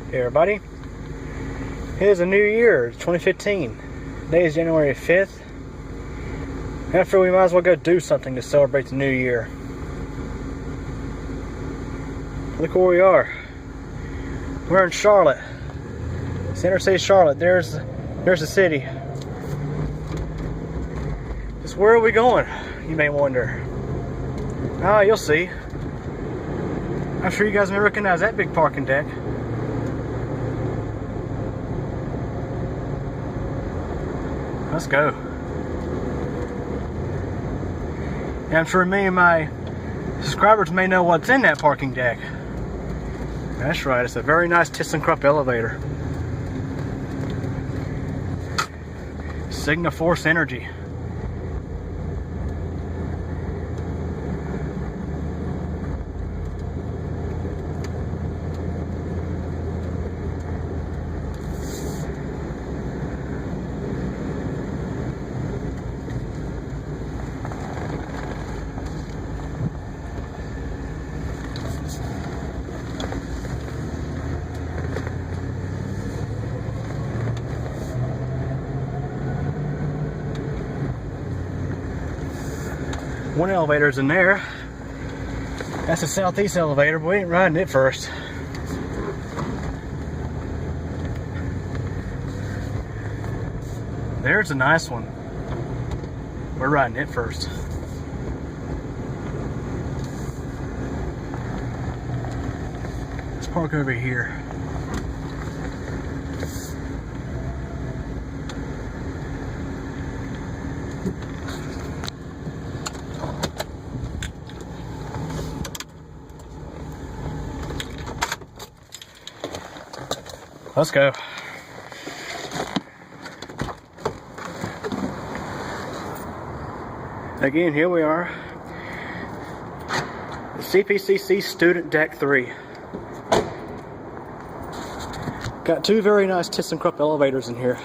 Hey everybody, it is a new year, it's 2015. Today is January 5th. After we might as well go do something to celebrate the new year. Look where we are. We're in Charlotte. Center City, Charlotte. There's the city. Just where are we going, you may wonder. Ah, you'll see. I'm sure you guys may recognize that big parking deck. Let's go. And I'm sure many of my subscribers may know what's in that parking deck. That's right, it's a very nice ThyssenKrupp elevator. Signaforce Energy. One elevator's in there. That's the southeast elevator, but we ain't riding it first. There's a nice one. We're riding it first. Let's park over here. Let's go. Again, here we are. The CPCC Student Deck 3. Got two very nice ThyssenKrupp elevators in here.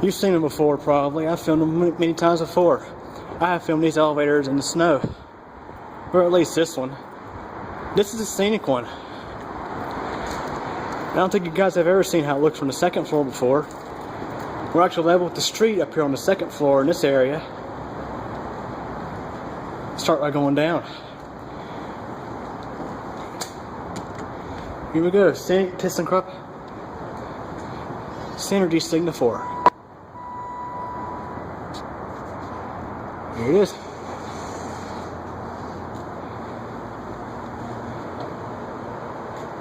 You've seen them before probably. I've filmed them many times before. I have filmed these elevators in the snow. Or at least this one. This is a scenic one. I don't think you guys have ever seen how it looks from the second floor before. We're actually level with the street up here on the second floor in this area. Start by going down. Here we go, ThyssenKrupp Synergy Signafor. Here it is.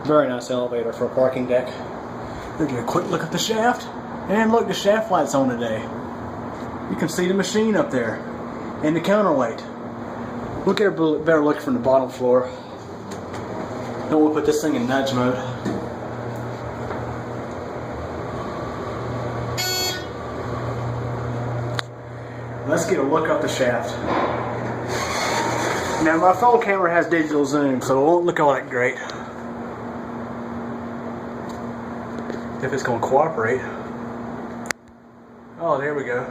Very nice elevator for a parking deck. We'll get a quick look at the shaft. And look, the shaft light's on today. You can see the machine up there. And the counterweight. We'll get a better look from the bottom floor. Then we'll put this thing in nudge mode. Let's get a look up the shaft. Now my phone camera has digital zoom, so it won't look all that great. If it's going to cooperate. Oh, there we go.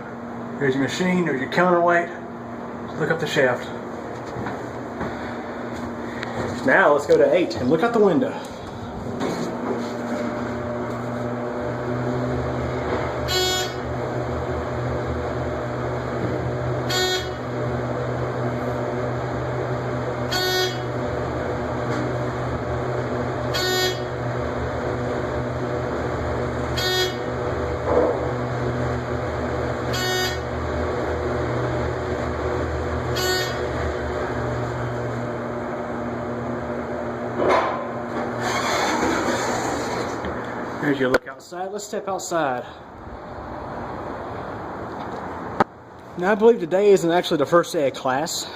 There's your machine, there's your counterweight. Look up the shaft. Now let's go to 8 and look out the window. There's your look outside. Let's step outside. Now I believe today isn't actually the first day of class.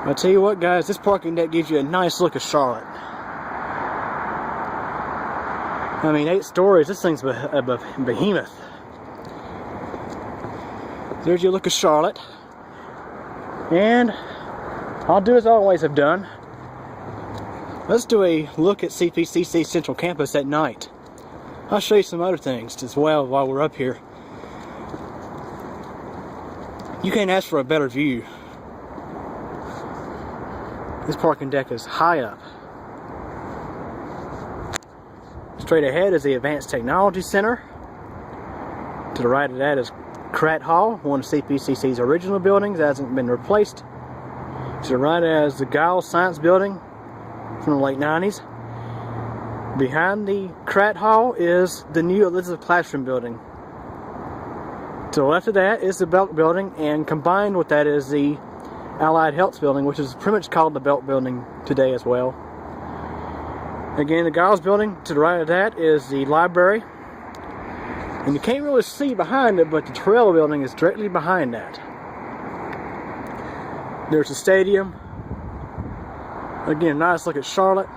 I'll tell you what guys, this parking deck gives you a nice look of Charlotte. I mean 8 stories, this thing's a behemoth. There's your look of Charlotte. And I'll do as I always have done. Let's do a look at CPCC Central Campus at night. I'll show you some other things as well while we're up here. You can't ask for a better view. This parking deck is high up. Straight ahead is the Advanced Technology Center. To the right of that is Pratt Hall, one of CPCC's original buildings that hasn't been replaced. To the right is the Giles Science Building from the late 90s. Behind the Pratt Hall is the new Elizabeth Classroom Building. To the left of that is the Belk Building, and combined with that is the Allied Health Building, which is pretty much called the Belk Building today as well. Again, the Giles Building, to the right of that is the library. And you can't really see behind it, but the Terrell Building is directly behind that. There's the stadium. Again, nice look at Charlotte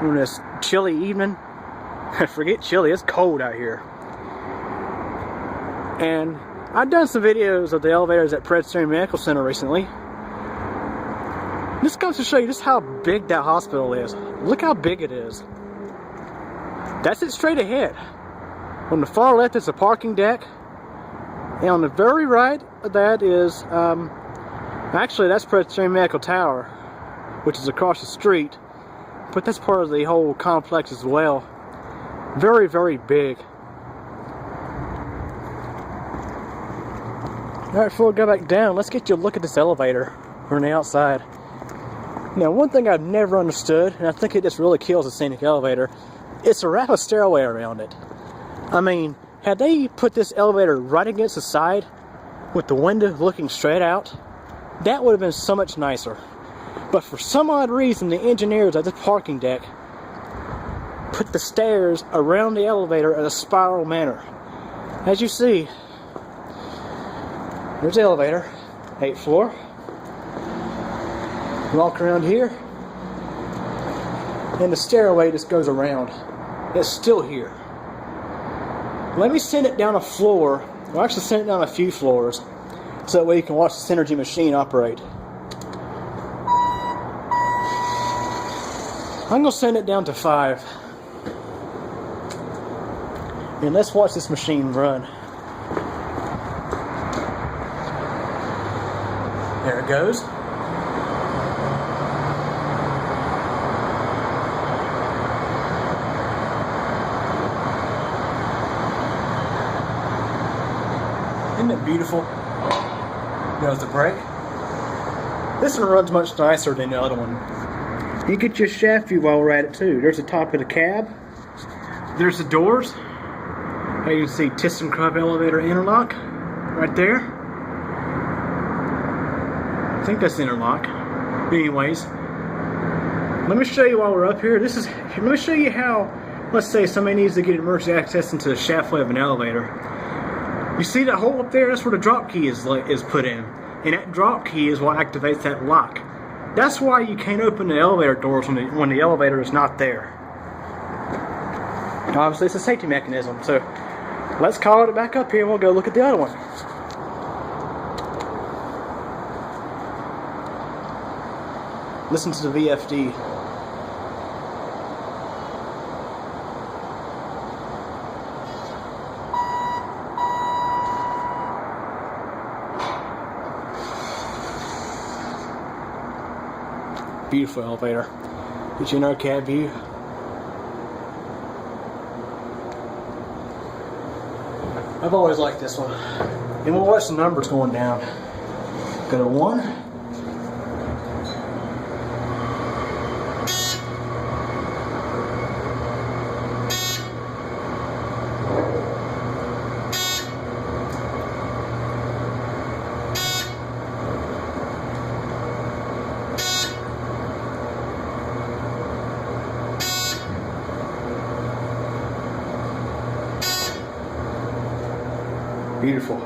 on this chilly evening. Forget chilly, it's cold out here. And I've done some videos of the elevators at Presbyterian Medical Center recently. This goes to show you just how big that hospital is. Look how big it is. That's it straight ahead. On the far left is a parking deck. And on the very right of that is, actually that's Presbyterian Medical Tower, which is across the street. But that's part of the whole complex as well. Very, very big. Alright, before we go back down, let's get you a look at this elevator from the outside. Now, one thing I've never understood, and I think it just really kills a scenic elevator, it's a rapid stairway around it. I mean, had they put this elevator right against the side with the window looking straight out, that would have been so much nicer. But for some odd reason, the engineers at this parking deck put the stairs around the elevator in a spiral manner. As you see, there's the elevator, 8th floor. Walk around here, and the stairway just goes around. It's still here. Let me send it down a floor. Well, actually send it down a few floors, so that way you can watch the Synergy machine operate. I'm going to send it down to 5. And let's watch this machine run. There it goes. Isn't it beautiful? There's the brake. This one runs much nicer than the other one. You get your shaft view while we're at it too. There's the top of the cab. There's the doors. You can see ThyssenKrupp elevator interlock right there. I think that's interlock. Anyways, let me show you while we're up here. Let me show you how, let's say somebody needs to get emergency access into the shaft way of an elevator. You see that hole up there? That's where the drop key is put in. And that drop key is what activates that lock. That's why you can't open the elevator doors when the elevator is not there. Obviously it's a safety mechanism, so let's call it back up here and we'll go look at the other one. Listen to the VFD. Beautiful elevator. Get you another cab view. I've always liked this one. And we'll watch the numbers going down. Go to 1. Beautiful.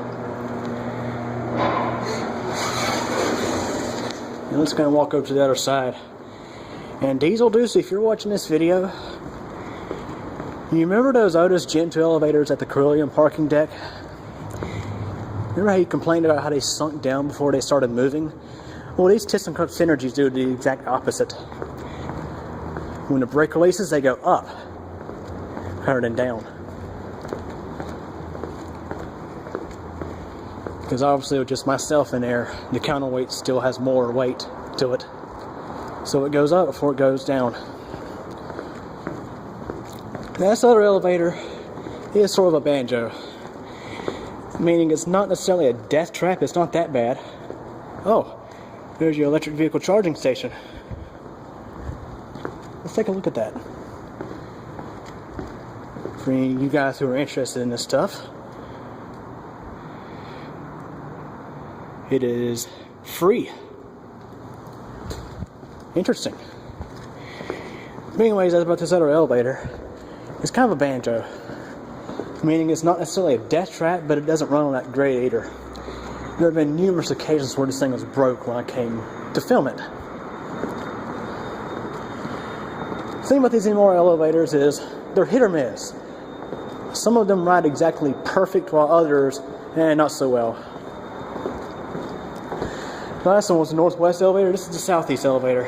And let's go and walk over to the other side. And Diesel Deuce, if you're watching this video, you remember those Otis Gen 2 elevators at the Carillion parking deck? Remember how you complained about how they sunk down before they started moving? Well, these ThyssenKrupp Synergies do the exact opposite. When the brake releases, they go up rather than down. Because obviously with just myself in there, the counterweight still has more weight to it. so it goes up before it goes down. Now, this other elevator is sort of a banjo, meaning it's not necessarily a death trap. It's not that bad. Oh, there's your electric vehicle charging station. Let's take a look at that. For you guys who are interested in this stuff, it is free. Interesting. But anyways, that's about this other elevator. It's kind of a banjo, meaning it's not necessarily a death trap, but it doesn't run on that great either. There have been numerous occasions where this thing was broke when I came to film it. The thing about these MRL elevators is they're hit or miss. Some of them ride exactly perfect, while others, not so well. The last one was the northwest elevator. This is the southeast elevator.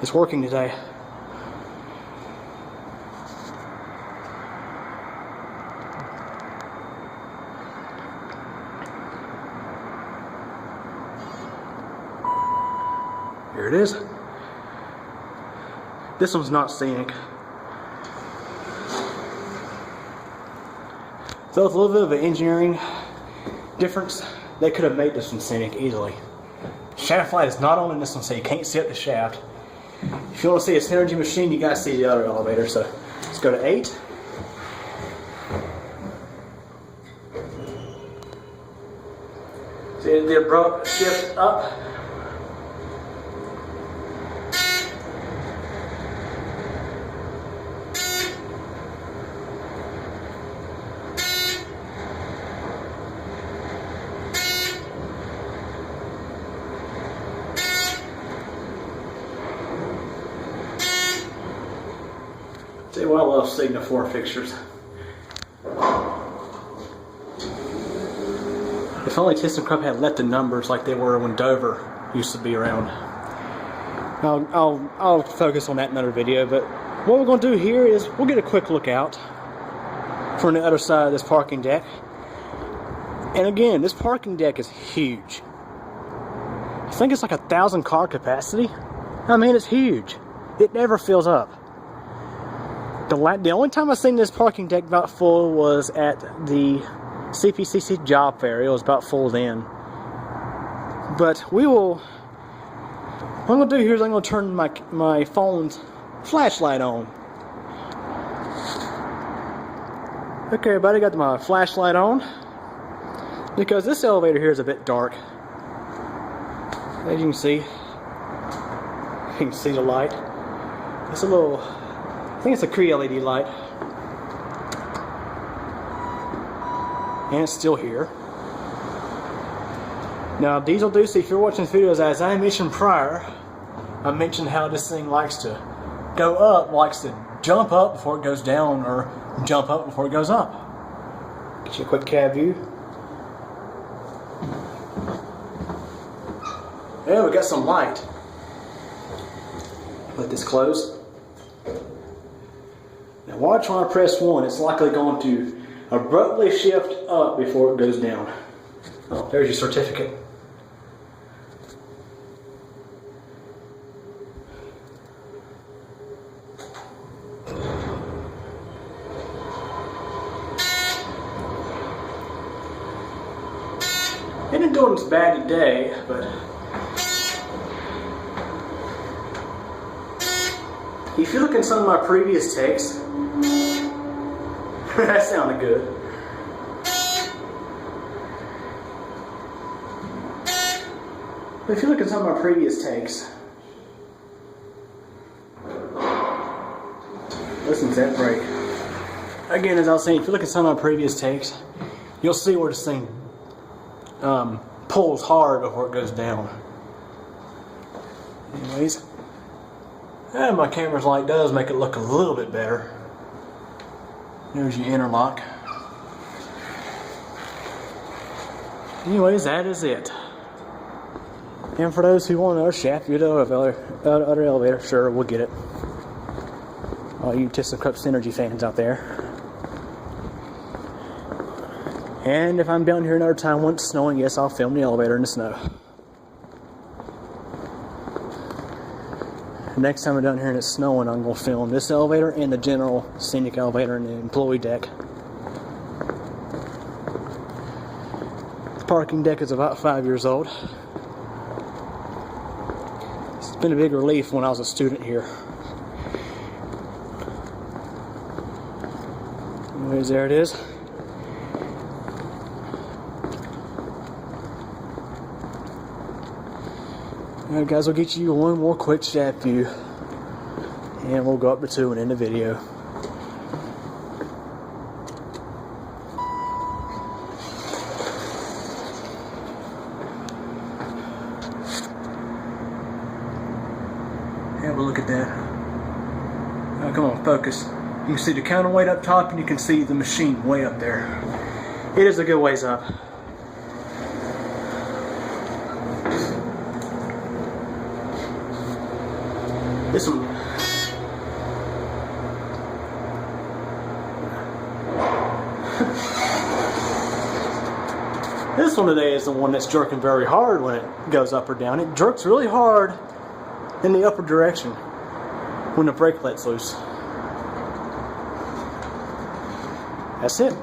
It's working today. Here it is. This one's not scenic. So it's a little bit of an engineering difference. They could have made this one scenic easily. Shaft light is not on in this one, so you can't see up the shaft. If you want to see a Synergy machine, you gotta see the other elevator. So let's go to 8. See the abrupt shift up. See, well, I love Signal 4 fixtures. If only ThyssenKrupp had left the numbers like they were when Dover used to be around. I'll focus on that in another video, but what we're going to do here is we'll get a quick look out from the other side of this parking deck. And again, this parking deck is huge. I think it's like 1,000 car capacity. I mean, it's huge. It never fills up. The only time I've seen this parking deck about full was at the CPCC job fair. It was about full then. But what I'm going to do here is I'm going to turn my phone's flashlight on. Okay, everybody, got my flashlight on. Because this elevator here is a bit dark. As you can see the light. It's a little... I think it's a Cree LED light. And it's still here. Now, Diesel Deucey, if you're watching this video, as I mentioned prior, I mentioned how this thing likes to go up, likes to jump up before it goes down, or jump up before it goes up. Get you a quick cab view. Yeah, we got some light. Let this close. Now watch when I press 1, it's likely going to abruptly shift up before it goes down. Oh, there's your certificate. It isn't doing as bad today, but if you look at some of my previous takes, that sounded good. But if you look at some of my previous takes, listen to that brake. Again, as I was saying, if you look at some of my previous takes, you'll see where this thing pulls hard before it goes down. Anyways, and my camera's light does make it look a little bit better. There's your interlock. Anyways, that is it. And for those who want another shaft view of other elevator, sure, we'll get it. All you ThyssenKrupp Synergy fans out there. And if I'm down here another time when it's snowing, yes, I'll film the elevator in the snow. Next time I'm down here and it's snowing, I'm going to film this elevator and the general scenic elevator and the employee deck. The parking deck is about 5 years old. It's been a big relief when I was a student here. Anyways, there it is. Alright guys, we'll get you one more quick shaft view and we'll go up to 2 and end the video. Have a look at that. Come on, focus. You can see the counterweight up top and you can see the machine way up there. It is a good ways up. This one. This one today is the one that's jerking very hard when it goes up or down. It jerks really hard in the upper direction when the brake lets loose. That's it.